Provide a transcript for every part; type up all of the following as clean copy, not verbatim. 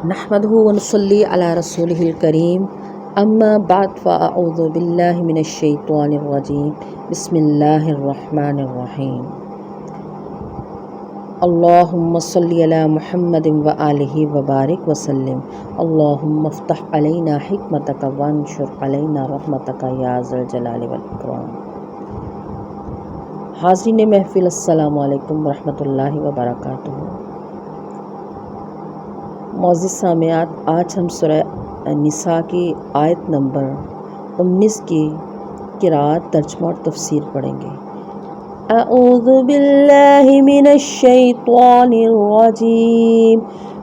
نحمده ونصلي على رسوله الكريم اما بعد فاعوذ باللہ من الشیطان الرجیم بسم اللہ الرحمن الرحیم اللہم صلی علی محمد وآلہ وبارک وسلم اللہم افتح علینا حکمتک وانشر علینا رحمتک یا ذا الجلال والاکرام۔ حاضرین محفل السلام علیکم ورحمۃ اللہ وبرکاتہ۔ معزز سامعات، آج ہم سورہ نساء کی آیت نمبر 19 کی قرأت، ترجمہ اور تفسیر پڑھیں گے۔ اعوذ باللہ من الشیطان الرجیم،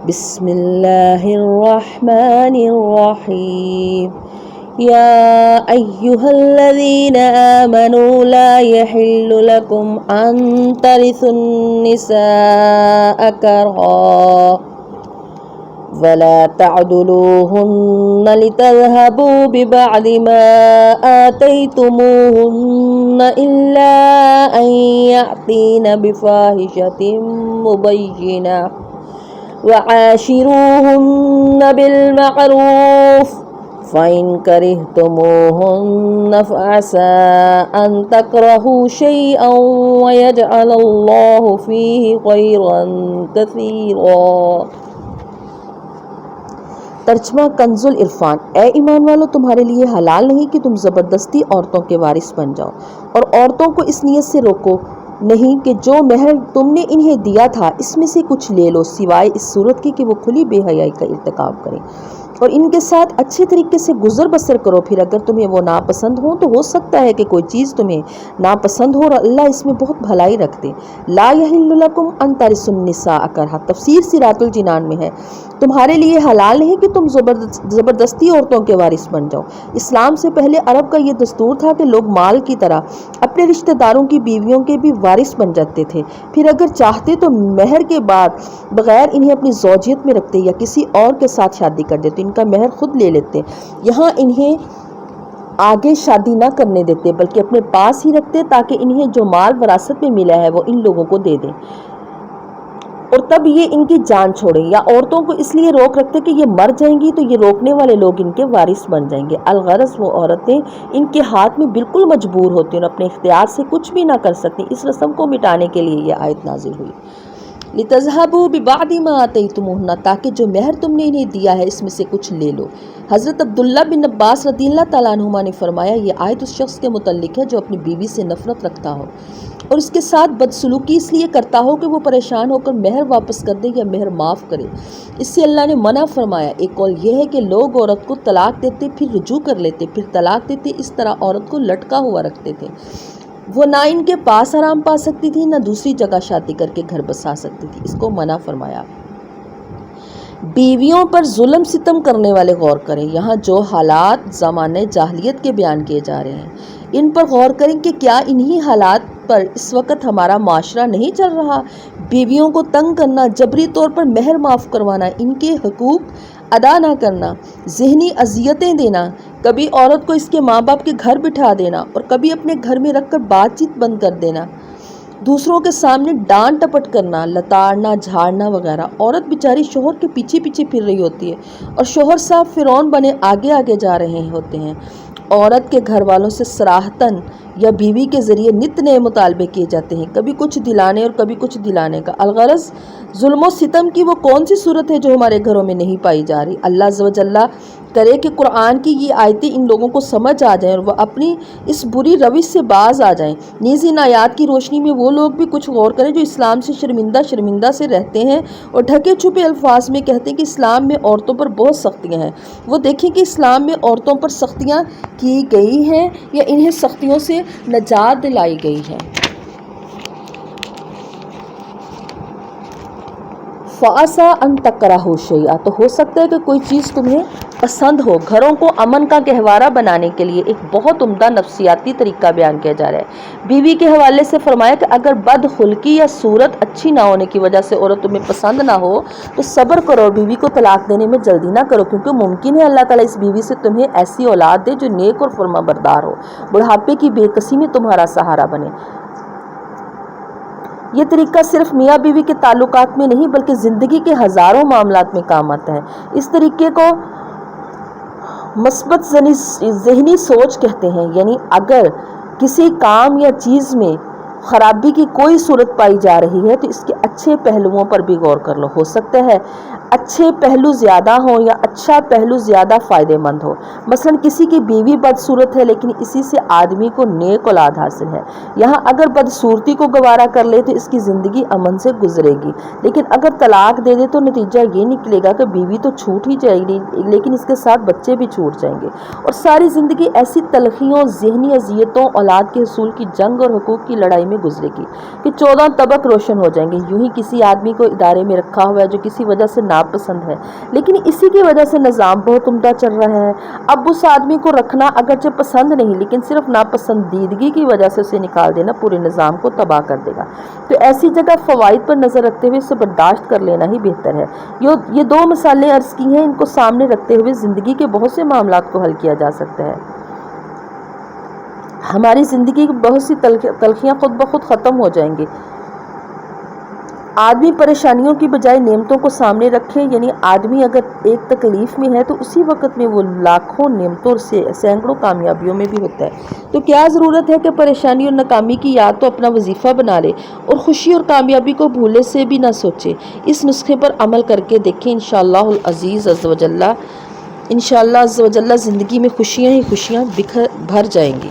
بسم اللہ الرحمن الرحیم۔ یا ایہا الذین آمنوا لا یحل لکم ان ترثوا النساء کرہا ولا تعدلوهن لتذهبوا ببعض ما آتيتموهن إلا أن يأتين بفاحشة مبينة وعاشروهن بالمعروف فإن كرهتموهن فعسى أن تكرهوا شيئا ويجعل الله فيه خيرا كثيرا۔ ترجمہ کنز العرفان۔ اے ایمان والو، تمہارے لیے حلال نہیں کہ تم زبردستی عورتوں کے وارث بن جاؤ، اور عورتوں کو اس نیت سے روکو نہیں کہ جو مہر تم نے انہیں دیا تھا اس میں سے کچھ لے لو، سوائے اس صورت کی کہ وہ کھلی بے حیائی کا ارتکاب کریں، اور ان کے ساتھ اچھے طریقے سے گزر بسر کرو۔ پھر اگر تمہیں وہ ناپسند ہو تو ہو سکتا ہے کہ کوئی چیز تمہیں ناپسند ہو، اور اللہ اس میں بہت بھلائی رکھتے۔ لا یحل لکم ان ترثوا النساء کرہا، تفسیر سراۃ الجنان میں ہے، تمہارے لیے حلال نہیں کہ تم زبردستی عورتوں کے وارث بن جاؤ۔ اسلام سے پہلے عرب کا یہ دستور تھا کہ لوگ مال کی طرح اپنے رشتہ داروں کی بیویوں کے بھی وارث بن جاتے تھے، پھر اگر چاہتے تو مہر کے بعد بغیر انہیں اپنی زوجیت میں رکھتے یا کسی اور کے ساتھ شادی کر دیتے، ان کا مہر خود لے لیتے، یہاں انہیں آگے شادی نہ کرنے دیتے بلکہ اپنے پاس ہی رکھتے تاکہ انہیں جو مال وراثت میں ملا ہے وہ ان لوگوں کو دے دیں، اور تب یہ ان کی جان چھوڑیں، یا عورتوں کو اس لیے روک رکھتے کہ یہ مر جائیں گی تو یہ روکنے والے لوگ ان کے وارث بن جائیں گے۔ الغرض وہ عورتیں ان کے ہاتھ میں بالکل مجبور ہوتی ہیں اور اپنے اختیار سے کچھ بھی نہ کر سکتی۔ اس رسم کو مٹانے کے لیے یہ آیت نازل ہوئی۔ لِتَذْهَبُوا بِبَعْضِ مَا آتَيْتُمُوهُنَّ، تاکہ جو مہر تم نے انہیں دیا ہے اس میں سے کچھ لے لو۔ حضرت عبداللہ بن عباس رضی اللہ تعالیٰ عنہما نے فرمایا، یہ آیت اس شخص کے متعلق ہے جو اپنی بیوی سے نفرت رکھتا ہو اور اس کے ساتھ بدسلوکی اس لیے کرتا ہو کہ وہ پریشان ہو کر مہر واپس کر دے یا مہر معاف کرے۔ اس سے اللہ نے منع فرمایا۔ ایک قول یہ ہے کہ لوگ عورت کو طلاق دیتے پھر رجوع کر لیتے پھر طلاق دیتے، اس طرح عورت کو لٹکا ہوا رکھتے تھے، وہ نہ ان کے پاس آرام پا سکتی تھی نہ دوسری جگہ شادی کر کے گھر بسا سکتی تھی، اس کو منع فرمایا۔ بیویوں پر ظلم ستم کرنے والے غور کریں، یہاں جو حالات زمانے جاہلیت کے بیان کیے جا رہے ہیں ان پر غور کریں کہ کیا انہی حالات پر اس وقت ہمارا معاشرہ نہیں چل رہا۔ بیویوں کو تنگ کرنا، جبری طور پر مہر معاف کروانا، ان کے حقوق ادا نہ کرنا، ذہنی اذیتیں دینا، کبھی عورت کو اس کے ماں باپ کے گھر بٹھا دینا اور کبھی اپنے گھر میں رکھ کر بات چیت بند کر دینا، دوسروں کے سامنے ڈانٹ ٹپٹ کرنا، لتاڑنا، جھاڑنا وغیرہ۔ عورت بیچاری شوہر کے پیچھے پیچھے پھر رہی ہوتی ہے اور شوہر صاحب فرعون بنے آگے آگے جا رہے ہوتے ہیں۔ عورت کے گھر والوں سے صراحتاً یا بیوی کے ذریعے نت نئے مطالبے کیے جاتے ہیں، کبھی کچھ دلانے اور کبھی کچھ دلانے کا۔ الغرض ظلم و ستم کی وہ کون سی صورت ہے جو ہمارے گھروں میں نہیں پائی جا رہی؟ اللہ عز و جل کرے کہ قرآن کی یہ آیتیں ان لوگوں کو سمجھ آ جائیں اور وہ اپنی اس بری روش سے باز آ جائیں۔ نیز ان آیات کی روشنی میں وہ لوگ بھی کچھ غور کریں جو اسلام سے شرمندہ سے رہتے ہیں اور ڈھکے چھپے الفاظ میں کہتے ہیں کہ اسلام میں عورتوں پر بہت سختیاں ہیں۔ وہ دیکھیں کہ اسلام میں عورتوں پر سختیاں کی گئی ہیں یا انہیں سختیوں سے نجات دلائی گئی ہے۔ فَعَسَىٰ أَن تَكْرَهُوا شَيْئًا، تو ہو سکتا ہے کہ کوئی چیز تمہیں پسند ہو۔ گھروں کو امن کا گہوارہ بنانے کے لیے ایک بہت عمدہ نفسیاتی طریقہ بیان کیا جا رہا ہے۔ بیوی کے حوالے سے فرمایا کہ اگر بد خلقی یا صورت اچھی نہ ہونے کی وجہ سے عورت تمہیں پسند نہ ہو تو صبر کرو اور بیوی کو طلاق دینے میں جلدی نہ کرو، کیونکہ ممکن ہے اللہ تعالیٰ اس بیوی سے تمہیں ایسی اولاد دے جو نیک اور فرما بردار ہو، بڑھاپے کی بے کسی میں تمہارا سہارا بنے۔ یہ طریقہ صرف میاں بیوی کے تعلقات میں نہیں بلکہ زندگی کے ہزاروں معاملات میں کام آتا ہے۔ اس طریقے کو مثبت ذہنی سوچ کہتے ہیں، یعنی اگر کسی کام یا چیز میں خرابی کی کوئی صورت پائی جا رہی ہے تو اس کے اچھے پہلوؤں پر بھی غور کر لو۔ ہو سکتا ہے اچھے پہلو زیادہ ہوں یا اچھا پہلو زیادہ فائدہ مند ہو۔ مثلا کسی کی بیوی بدصورت ہے لیکن اسی سے آدمی کو نیک اولاد حاصل ہے، یہاں اگر بدصورتی کو گوارا کر لے تو اس کی زندگی امن سے گزرے گی، لیکن اگر طلاق دے دے تو نتیجہ یہ نکلے گا کہ بیوی تو چھوٹ ہی جائے گی لیکن اس کے ساتھ بچے بھی چھوٹ جائیں گے، اور ساری زندگی ایسی تلخیوں، ذہنی اذیتوں، اولاد کے حصول کی جنگ اور حقوق کی لڑائی میں گزرے گی کہ 14 طبق روشن ہو جائیں گے۔ یوں ہی کسی آدمی کو ادارے میں رکھا ہوا ہے جو کسی وجہ سے ناپسند ہے لیکن اسی کی وجہ سے نظام بہت عمدہ چل رہا ہے، اب اس آدمی کو رکھنا اگرچہ پسند نہیں لیکن صرف ناپسندیدگی کی وجہ سے اسے نکال دینا پورے نظام کو تباہ کر دے گا، تو ایسی جگہ فوائد پر نظر رکھتے ہوئے اسے برداشت کر لینا ہی بہتر ہے۔ یہ دو مثالیں عرض کی ہیں، ان کو سامنے رکھتے ہوئے زندگی کے بہت سے معاملات کو حل کیا جا سکتا ہے۔ ہماری زندگی کی بہت سی تلخیاں خود بخود ختم ہو جائیں گی۔ آدمی پریشانیوں کی بجائے نعمتوں کو سامنے رکھے، یعنی آدمی اگر ایک تکلیف میں ہے تو اسی وقت میں وہ لاکھوں نعمتوں سے سینکڑوں کامیابیوں میں بھی ہوتا ہے، تو کیا ضرورت ہے کہ پریشانی اور ناکامی کی یاد تو اپنا وظیفہ بنا لے اور خوشی اور کامیابی کو بھولے سے بھی نہ سوچے۔ اس نسخے پر عمل کر کے دیکھیں، انشاءاللہ العزیز عز و جل زندگی میں خوشیاں ہی خوشیاں بھر جائیں گی۔